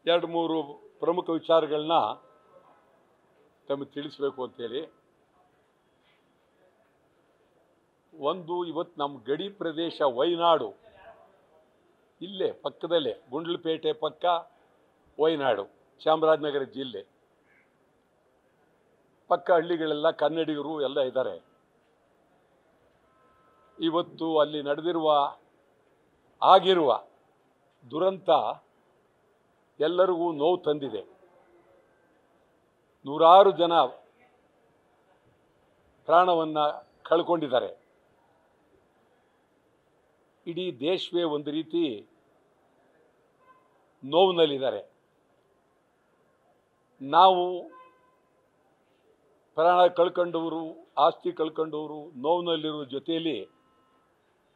ಎರಡು ಮೂರು ಪ್ರಮುಖ ವಿಚಾರಗಳನ್ನ ತಮಗೆ ತಿಳಿಸಬೇಕು ಅಂತೇಳಿ. ಒಂದು, ಇವತ್ತು ನಮ್ಮ ಗಡಿ ಪ್ರದೇಶ ವಯನಾಡು, ಇಲ್ಲೇ ಪಕ್ಕದಲ್ಲೇ ಗುಂಡ್ಲುಪೇಟೆ ಪಕ್ಕ ವಯನಾಡು, ಚಾಮರಾಜನಗರ ಜಿಲ್ಲೆ ಪಕ್ಕ ಹಳ್ಳಿಗಳೆಲ್ಲ ಕನ್ನಡಿಗರು ಎಲ್ಲ ಇದ್ದಾರೆ. ಇವತ್ತು ಅಲ್ಲಿ ಆಗಿರುವ ದುರಂತ ಎಲ್ಲರಿಗೂ ನೋವು ತಂದಿದೆ. ನೂರಾರು ಜನ ಪ್ರಾಣವನ್ನು ಕಳ್ಕೊಂಡಿದ್ದಾರೆ. ಇಡೀ ದೇಶವೇ ಒಂದು ರೀತಿ ನೋವಿನಲ್ಲಿದ್ದಾರೆ. ನಾವು ಪ್ರಾಣ ಕಳ್ಕೊಂಡವರು, ಆಸ್ತಿ ಕಳ್ಕೊಂಡವರು ನೋವಿನಲ್ಲಿರೋ ಜೊತೆಯಲ್ಲಿ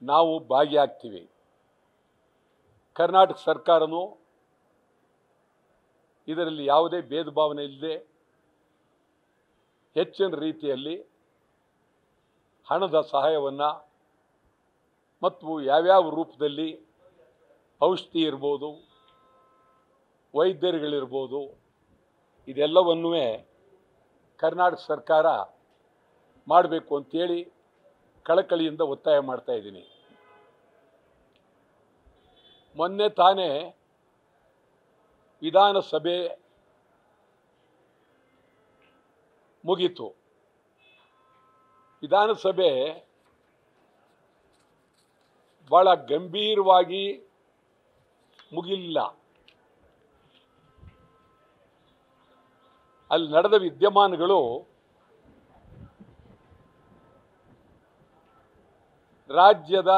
ನಾವು ಭಾಗಿಯಾಗ್ತೀವಿ. ಕರ್ನಾಟಕ ಸರ್ಕಾರನೂ ಇದರಲ್ಲಿ ಯಾವುದೇ ಭೇದ ಭಾವನೆ ಇಲ್ಲದೆ ಹೆಚ್ಚಿನ ರೀತಿಯಲ್ಲಿ ಹಣದ ಸಹಾಯವನ್ನು ಮತ್ತು ಯಾವ್ಯಾವ ರೂಪದಲ್ಲಿ ಔಷಧಿ ಇರ್ಬೋದು, ವೈದ್ಯರುಗಳಿರ್ಬೋದು, ಇದೆಲ್ಲವನ್ನೂ ಕರ್ನಾಟಕ ಸರ್ಕಾರ ಮಾಡಬೇಕು ಅಂತೇಳಿ ಕಳಕಳಿಯಿಂದ ಒತ್ತಾಯ ಮಾಡ್ತಾ ಇದ್ದೀನಿ. ಮೊನ್ನೆ ತಾನೇ ವಿಧಾನಸಭೆ ಮುಗೀತು. ವಿಧಾನಸಭೆ ಬಹಳ ಗಂಭೀರವಾಗಿ ಮುಗಿಲಿಲ್ಲ. ಅಲ್ಲಿ ನಡೆದ ವಿದ್ಯಮಾನಗಳು ರಾಜ್ಯದ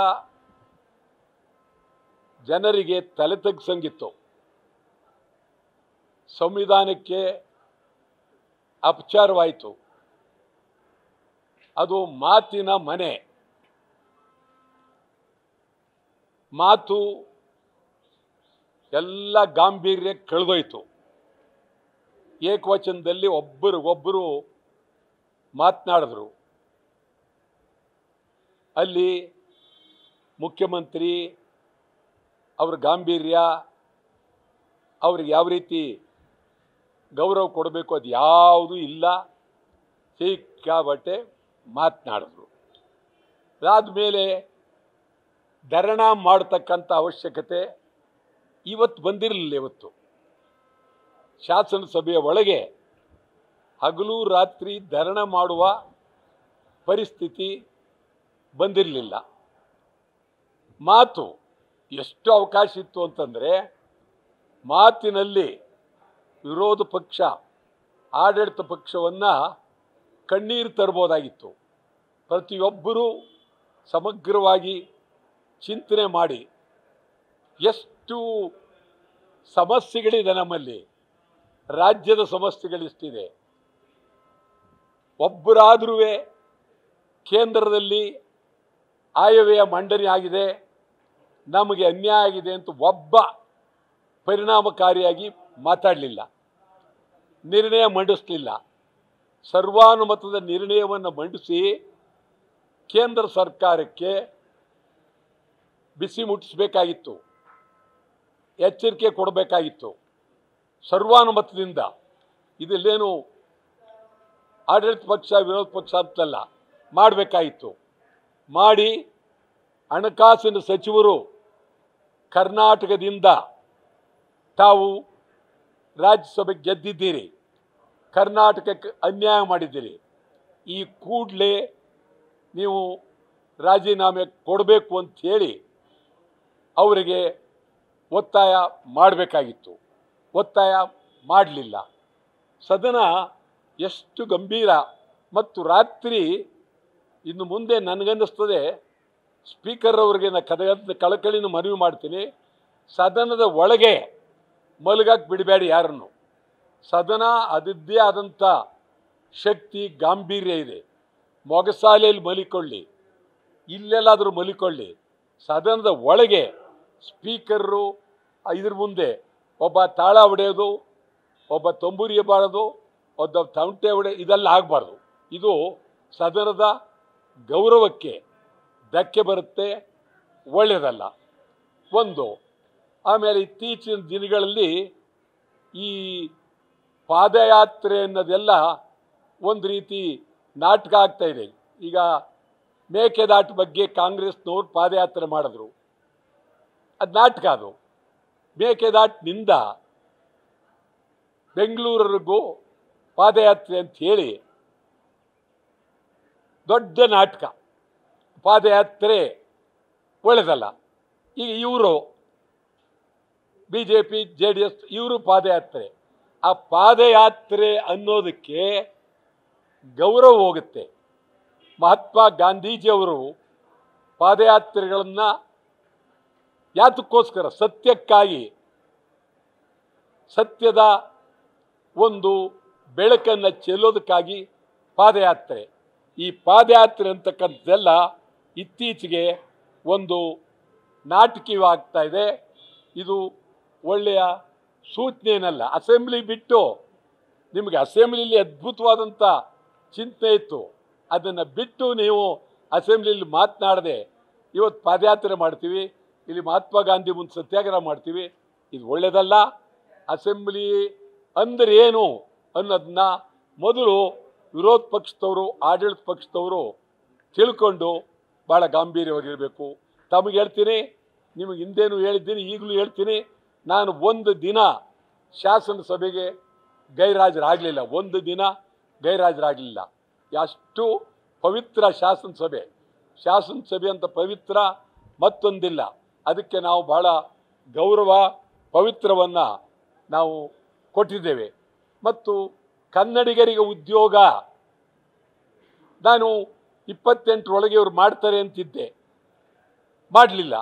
ಜನರಿಗೆ ತಲೆ ತಗ್ಗಿಸಂಗಿತ್ತು. ಸಂವಿಧಾನಕ್ಕೆ ಅಪಚಾರವಾಯಿತು. ಅದು ಮಾತಿನ ಮನೆ. ಮಾತು ಎಲ್ಲ ಗಾಂಭೀರ್ಯ ಕಳೆದೋಯ್ತು. ಏಕವಚನದಲ್ಲಿ ಒಬ್ಬರಿಗೊಬ್ಬರು ಮಾತನಾಡಿದ್ರು. ಅಲ್ಲಿ ಮುಖ್ಯಮಂತ್ರಿ ಅವರ ಗಾಂಭೀರ್ಯ, ಅವ್ರಿಗೆ ಯಾವ ರೀತಿ ಗೌರವ ಕೊಡಬೇಕು ಅದು ಯಾವುದೂ ಇಲ್ಲ. ಸಿಕ್ಕಾಬಟ್ಟೆ ಮಾತನಾಡಿದ್ರು. ಅದಾದಮೇಲೆ ಧರಣ ಮಾಡತಕ್ಕಂಥ ಅವಶ್ಯಕತೆ ಇವತ್ತು ಬಂದಿರಲಿಲ್ಲ. ಇವತ್ತು ಶಾಸನಸಭೆಯ ಒಳಗೆ ಹಗಲು ರಾತ್ರಿ ಧರಣ ಮಾಡುವ ಪರಿಸ್ಥಿತಿ ಬಂದಿರಲಿಲ್ಲ. ಮಾತು ಎಷ್ಟು ಅವಕಾಶ ಇತ್ತು ಅಂತಂದರೆ, ಮಾತಿನಲ್ಲಿ ವಿರೋಧ ಪಕ್ಷ ಆಡಳಿತ ಪಕ್ಷವನ್ನು ಕಣ್ಣೀರು ತರ್ಬೋದಾಗಿತ್ತು. ಪ್ರತಿಯೊಬ್ಬರೂ ಸಮಗ್ರವಾಗಿ ಚಿಂತನೆ ಮಾಡಿ, ಎಷ್ಟು ಸಮಸ್ಯೆಗಳಿದೆ ನಮ್ಮಲ್ಲಿ, ರಾಜ್ಯದ ಸಮಸ್ಯೆಗಳಿಷ್ಟಿದೆ. ಒಬ್ಬರಾದರೂ ಕೇಂದ್ರದಲ್ಲಿ ಆಯವ್ಯಯ ಮಂಡನೆ ಆಗಿದೆ, ನಮಗೆ ಅನ್ಯಾಯ ಆಗಿದೆ ಅಂತ ಒಬ್ಬ ಪರಿಣಾಮಕಾರಿಯಾಗಿ ಮಾತಾಡಲಿಲ್ಲ, ನಿರ್ಣಯ ಮಂಡಿಸಲಿಲ್ಲ. ಸರ್ವಾನುಮತದ ನಿರ್ಣಯವನ್ನು ಮಂಡಿಸಿ ಕೇಂದ್ರ ಸರ್ಕಾರಕ್ಕೆ ಬಿಸಿ ಮುಟ್ಟಿಸಬೇಕಾಗಿತ್ತು, ಎಚ್ಚರಿಕೆ ಕೊಡಬೇಕಾಗಿತ್ತು ಸರ್ವಾನುಮತದಿಂದ. ಇದಲ್ಲೇನು ಆಡಳಿತ ಪಕ್ಷ ವಿರೋಧ ಪಕ್ಷ ಅಂತಲ್ಲ, ಮಾಡಬೇಕಾಗಿತ್ತು. ಮಾಡಿ ಹಣಕಾಸಿನ ಸಚಿವರು ಕರ್ನಾಟಕದಿಂದ ತಾವು ರಾಜ್ಯಸಭೆಗೆ ಗೆದ್ದಿದ್ದೀರಿ, ಕರ್ನಾಟಕಕ್ಕೆ ಅನ್ಯಾಯ ಮಾಡಿದ್ದೀರಿ, ಈ ಕೂಡಲೇ ನೀವು ರಾಜೀನಾಮೆ ಕೊಡಬೇಕು ಅಂಥೇಳಿ ಅವರಿಗೆ ಒತ್ತಾಯ ಮಾಡಬೇಕಾಗಿತ್ತು. ಒತ್ತಾಯ ಮಾಡಲಿಲ್ಲ. ಸದನ ಎಷ್ಟು ಗಂಭೀರ. ಮತ್ತು ರಾತ್ರಿ ಇನ್ನು ಮುಂದೆ ನನಗನ್ನಿಸ್ತದೆ, ಸ್ಪೀಕರ್ ಅವರಿಗೆ ನಾನು ಕಳಕಳಿನ ಮನವಿ ಮಾಡ್ತೀನಿ, ಸದನದ ಒಳಗೆ ಮಲಗಕ್ಕೆ ಬಿಡಬೇಡಿ ಯಾರನ್ನು. ಸದನ ಅದದ್ದೇ ಆದಂಥ ಶಕ್ತಿ ಗಾಂಭೀರ್ಯ ಇದೆ. ಮೊಗಸಾಲೆಯಲ್ಲಿ ಮಲಿಕೊಳ್ಳಿ, ಇಲ್ಲೆಲ್ಲಾದರೂ ಮಲಿಕೊಳ್ಳಿ. ಸದನದ ಒಳಗೆ ಸ್ಪೀಕರು ಇದ್ರ ಮುಂದೆ ಒಬ್ಬ ತಾಳ ಹೊಡೆಯೋದು, ಒಬ್ಬ ತಂಬೂರಿ ಬಾರೋದು, ಒಬ್ಬ ತಮಟೆ ಹೊಡೆಯೋದು, ಇದೆಲ್ಲ ಆಗಬಾರ್ದು. ಇದು ಸದನದ ಗೌರವಕ್ಕೆ ಧಕ್ಕೆ ಬರುತ್ತೆ, ಒಳ್ಳೆಯದಲ್ಲ. ಒಂದು. ಆಮೇಲೆ ಇತ್ತೀಚಿನ ದಿನಗಳಲ್ಲಿ ಈ ಪಾದಯಾತ್ರೆ ಅನ್ನೋದೆಲ್ಲ ಒಂದು ರೀತಿ ನಾಟಕ ಆಗ್ತಾ ಇದೆ. ಈಗ ಮೇಕೆದಾಟು ಬಗ್ಗೆ ಕಾಂಗ್ರೆಸ್ನವ್ರು ಪಾದಯಾತ್ರೆ ಮಾಡಿದ್ರು, ಅದು ನಾಟಕ. ಅದು ಮೇಕೆದಾಟಿನಿಂದ ಬೆಂಗಳೂರಿಗೂ ಪಾದಯಾತ್ರೆ ಅಂತ ಹೇಳಿ ದೊಡ್ಡ ನಾಟಕ. ಪಾದಯಾತ್ರೆ ಒಳ್ಳೆದಲ್ಲ. ಈಗ ಇವರು BJP JDS ಇವರು ಪಾದಯಾತ್ರೆ, ಆ ಪಾದಯಾತ್ರೆ ಅನ್ನೋದಕ್ಕೆ ಗೌರವ ಹೋಗುತ್ತೆ. ಮಹಾತ್ಮ ಗಾಂಧೀಜಿಯವರು ಪಾದಯಾತ್ರೆಗಳನ್ನು ಯಾತಕ್ಕೋಸ್ಕರ, ಸತ್ಯಕ್ಕಾಗಿ, ಸತ್ಯದ ಒಂದು ಬೆಳಕನ್ನು ಚೆಲ್ಲೋದಕ್ಕಾಗಿ ಪಾದಯಾತ್ರೆ. ಈ ಪಾದಯಾತ್ರೆ ಅಂತಕ್ಕಂಥದ್ದೆಲ್ಲ ಇತ್ತೀಚೆಗೆ ಒಂದು ನಾಟಕೀಯವಾಗ್ತಾ ಇದೆ. ಇದು ಒಳ್ಳೆಯ ಸೂಚನೆಯಲ್ಲ. ಅಸೆಂಬ್ಲಿ ಬಿಟ್ಟು, ನಿಮಗೆ ಅಸೆಂಬ್ಲಿಲಿ ಅದ್ಭುತವಾದಂಥ ಚಿಂತನೆ ಇತ್ತು, ಅದನ್ನು ಬಿಟ್ಟು ನೀವು ಅಸೆಂಬ್ಲಿಲಿ ಮಾತನಾಡದೆ ಇವತ್ತು ಪಾದಯಾತ್ರೆ ಮಾಡ್ತೀವಿ, ಇಲ್ಲಿ ಮಹಾತ್ಮ ಗಾಂಧಿ ಮುಂದೆ ಸತ್ಯಾಗ್ರಹ ಮಾಡ್ತೀವಿ, ಇದು ಒಳ್ಳೆಯದಲ್ಲ. ಅಸೆಂಬ್ಲಿ ಅಂದರೆ ಏನು ಅನ್ನೋದನ್ನ ಮೊದಲು ವಿರೋಧ ಪಕ್ಷದವರು, ಆಡಳಿತ ಪಕ್ಷದವರು ತಿಳ್ಕೊಂಡು ಭಾಳ ಗಾಂಭೀರ್ಯವಾಗಿರಬೇಕು. ತಮಗೆ ಹೇಳ್ತೀನಿ, ನಿಮಗೆ ಹಿಂದೇನು ಹೇಳಿದ್ದೀನಿ, ಈಗಲೂ ಹೇಳ್ತೀನಿ, ನಾನು ಒಂದು ದಿನ ಶಾಸನಸಭೆಗೆ ಗೈರಾಜರಾಗಲಿಲ್ಲ. ಒಂದು ದಿನ ಗೈರಾಜರಾಗಲಿಲ್ಲ. ಎಷ್ಟು ಪವಿತ್ರ ಶಾಸನಸಭೆ. ಶಾಸನಸಭೆ ಅಂತ ಪವಿತ್ರ ಮತ್ತೊಂದಿಲ್ಲ. ಅದಕ್ಕೆ ನಾವು ಭಾಳ ಗೌರವ, ಪವಿತ್ರವನ್ನು ನಾವು ಕೊಟ್ಟಿದ್ದೇವೆ. ಮತ್ತು ಕನ್ನಡಿಗರಿಗೆ ಉದ್ಯೋಗ ನಾನು 28ರೊಳಗೆ ಇವರು ಮಾಡ್ತಾರೆ ಅಂತಿದ್ದೆ, ಮಾಡಲಿಲ್ಲ.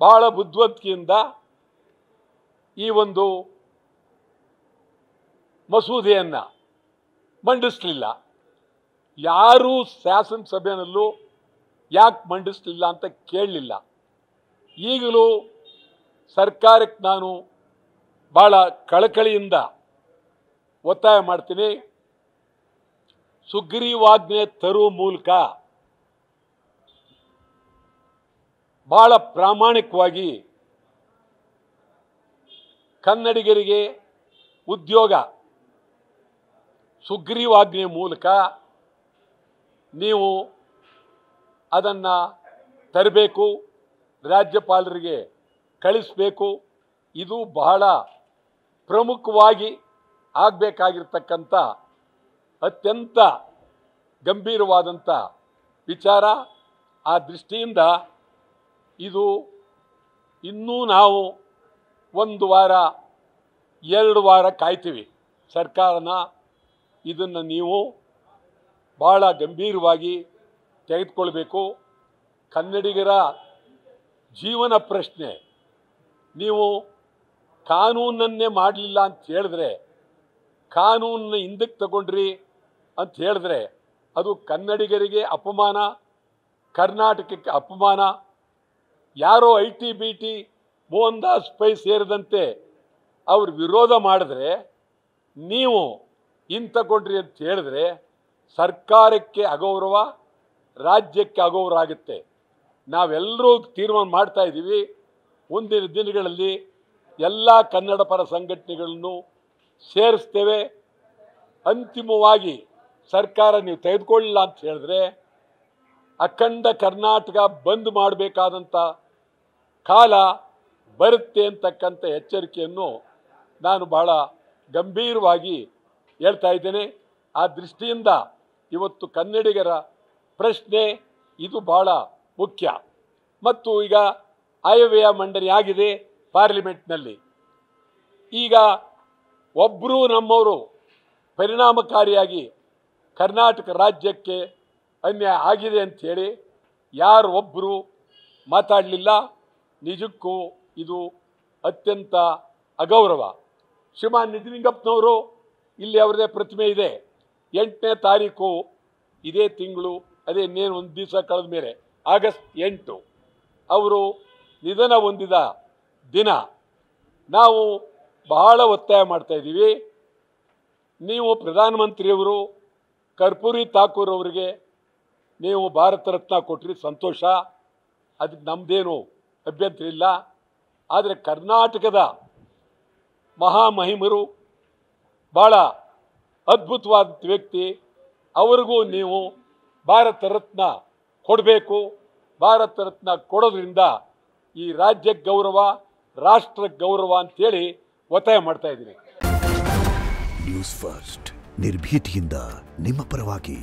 ಭಾಳ ಬುದ್ಧಿವಂತಿಕೆಯಿಂದ ಈ ಒಂದು ಮಸೂದೆಯನ್ನು ಮಂಡಿಸಲಿಲ್ಲ. ಯಾರೂ ಶಾಸನಸಭೆಯಲ್ಲೂ ಯಾಕೆ ಮಂಡಿಸಲಿಲ್ಲ ಅಂತ ಕೇಳಲಿಲ್ಲ. ಈಗಲೂ ಸರ್ಕಾರಕ್ಕೆ ನಾನು ಭಾಳ ಕಳಕಳಿಯಿಂದ ಒತ್ತಾಯ ಮಾಡ್ತೀನಿ, ಸುಗ್ರೀವಾಜ್ಞೆ ತರುವ ಮೂಲಕ ಭಾಳ ಪ್ರಾಮಾಣಿಕವಾಗಿ ಕನ್ನಡಿಗರಿಗೆ ಉದ್ಯೋಗ ಸುಗ್ರೀವಾಜ್ಞೆ ಮೂಲಕ ನೀವು ಅದನ್ನು ತರಬೇಕು, ರಾಜ್ಯಪಾಲರಿಗೆ ಕಳಿಸಬೇಕು. ಇದು ಬಹಳ ಪ್ರಮುಖವಾಗಿ ಆಗಬೇಕಾಗಿರ್ತಕ್ಕಂಥ ಅತ್ಯಂತ ಗಂಭೀರವಾದಂಥ ವಿಚಾರ. ಆ ದೃಷ್ಟಿಯಿಂದ ಇದು ಇನ್ನೂ ನಾವು 1 ವಾರ 2 ವಾರ ಕಾಯ್ತೀವಿ. ಸರ್ಕಾರನ ಇದನ್ನು ನೀವು ಭಾಳ ಗಂಭೀರವಾಗಿ ತೆಗೆದುಕೊಳ್ಬೇಕು. ಕನ್ನಡಿಗರ ಜೀವನ ಪ್ರಶ್ನೆ. ನೀವು ಕಾನೂನನ್ನೇ ಮಾಡಲಿಲ್ಲ ಅಂತ ಹೇಳಿದ್ರೆ, ಕಾನೂನನ್ನ ಹಿಂದಕ್ಕೆ ತಗೊಂಡ್ರಿ ಅಂತ ಹೇಳಿದ್ರೆ ಅದು ಕನ್ನಡಿಗರಿಗೆ ಅಪಮಾನ, ಕರ್ನಾಟಕಕ್ಕೆ ಅಪಮಾನ. ಯಾರೋ ITBT ಮೋಹನ್ ದಾಸ್ ಪೈ ಸೇರಿದಂತೆ ಅವ್ರು ವಿರೋಧ ಮಾಡಿದ್ರೆ ನೀವು ತಗೊಂಡ್ರಿ ಅಂತ ಹೇಳಿದ್ರೆ ಸರ್ಕಾರಕ್ಕೆ ಅಗೌರವ, ರಾಜ್ಯಕ್ಕೆ ಅಗೌರವ ಆಗುತ್ತೆ. ನಾವೆಲ್ಲರೂ ತೀರ್ಮಾನ ಮಾಡ್ತಾ ಇದ್ದೀವಿ, ಮುಂದಿನ ದಿನಗಳಲ್ಲಿ ಎಲ್ಲ ಕನ್ನಡ ಪರ ಸಂಘಟನೆಗಳನ್ನು ಸೇರಿಸ್ತೇವೆ. ಅಂತಿಮವಾಗಿ ಸರ್ಕಾರ ನೀವು ತೆಗೆದುಕೊಳ್ಳಿಲ್ಲ ಅಂತ ಹೇಳಿದ್ರೆ ಅಖಂಡ ಕರ್ನಾಟಕ ಬಂದ್ ಮಾಡಬೇಕಾದಂಥ ಕಾಲ ಬರುತ್ತೆ ಅಂತಕ್ಕಂಥ ಎಚ್ಚರಿಕೆಯನ್ನು ನಾನು ಭಾಳ ಗಂಭೀರವಾಗಿ ಹೇಳ್ತಾ ಇದ್ದೇನೆ. ಆ ದೃಷ್ಟಿಯಿಂದ ಇವತ್ತು ಕನ್ನಡಿಗರ ಪ್ರಶ್ನೆ ಇದು ಭಾಳ ಮುಖ್ಯ. ಮತ್ತು ಈಗ ಆಯವ್ಯಯ ಮಂಡನೆ ಆಗಿದೆ ಪಾರ್ಲಿಮೆಂಟ್ನಲ್ಲಿ. ಈಗ ಒಬ್ಬರು ನಮ್ಮವರು ಪರಿಣಾಮಕಾರಿಯಾಗಿ ಕರ್ನಾಟಕ ರಾಜ್ಯಕ್ಕೆ ಅನ್ಯಾಯ ಆಗಿದೆ ಅಂಥೇಳಿ ಯಾರು ಒಬ್ಬರು ಮಾತಾಡಲಿಲ್ಲ. ನಿಜಕ್ಕೂ ಇದು ಅತ್ಯಂತ ಅಗೌರವ. ಶ್ರೀಮಾನ್ ನಿಜಲಿಂಗಪ್ಪನವರು ಇಲ್ಲಿ ಅವರದೇ ಪ್ರತಿಮೆ ಇದೆ. 8ನೇ ತಾರೀಕು ಇದೇ ತಿಂಗಳು, ಅದೇ ಇನ್ನೇನು ಒಂದು ದಿವಸ ಕಳೆದ ಮೇಲೆ ಆಗಸ್ಟ್ 8 ಅವರು ನಿಧನ ಹೊಂದಿದ ದಿನ. ನಾವು ಬಹಳ ಒತ್ತಾಯ ಮಾಡ್ತಾ ಇದ್ದೀವಿ. ನೀವು ಪ್ರಧಾನಮಂತ್ರಿಯವರು ಕರ್ಪೂರಿ ಥಾಕೂರ್ ಅವರಿಗೆ ನೀವು ಭಾರತ ರತ್ನ ಕೊಟ್ಟರಿ, ಸಂತೋಷ, ಅದಕ್ಕೆ ನಮ್ಮದೇನು ಅಭ್ಯಂತರ ಇಲ್ಲ. ಆದರೆ ಕರ್ನಾಟಕದ ಮಹಾಮಹಿಮರು, ಭಾಳ ಅದ್ಭುತವಾದ ವ್ಯಕ್ತಿ. ಅವರಿಗೂ ನೀವು ಭಾರತ ರತ್ನ ಕೊಡಬೇಕು. ಭಾರತ ರತ್ನ ಕೊಡೋದ್ರಿಂದ ಈ ರಾಜ್ಯಕ್ಕೆ ಗೌರವ, ರಾಷ್ಟ್ರಕ್ಕೆ ಗೌರವ ಅಂತೇಳಿ ಒತ್ತಾಯ ಮಾಡ್ತಾ ಇದ್ದೀನಿ. ನ್ಯೂಸ್ ಫಸ್ಟ್ ನಿರ್ಭೀತಿಯಿಂದ ನಿಮ್ಮ ಪರವಾಗಿ.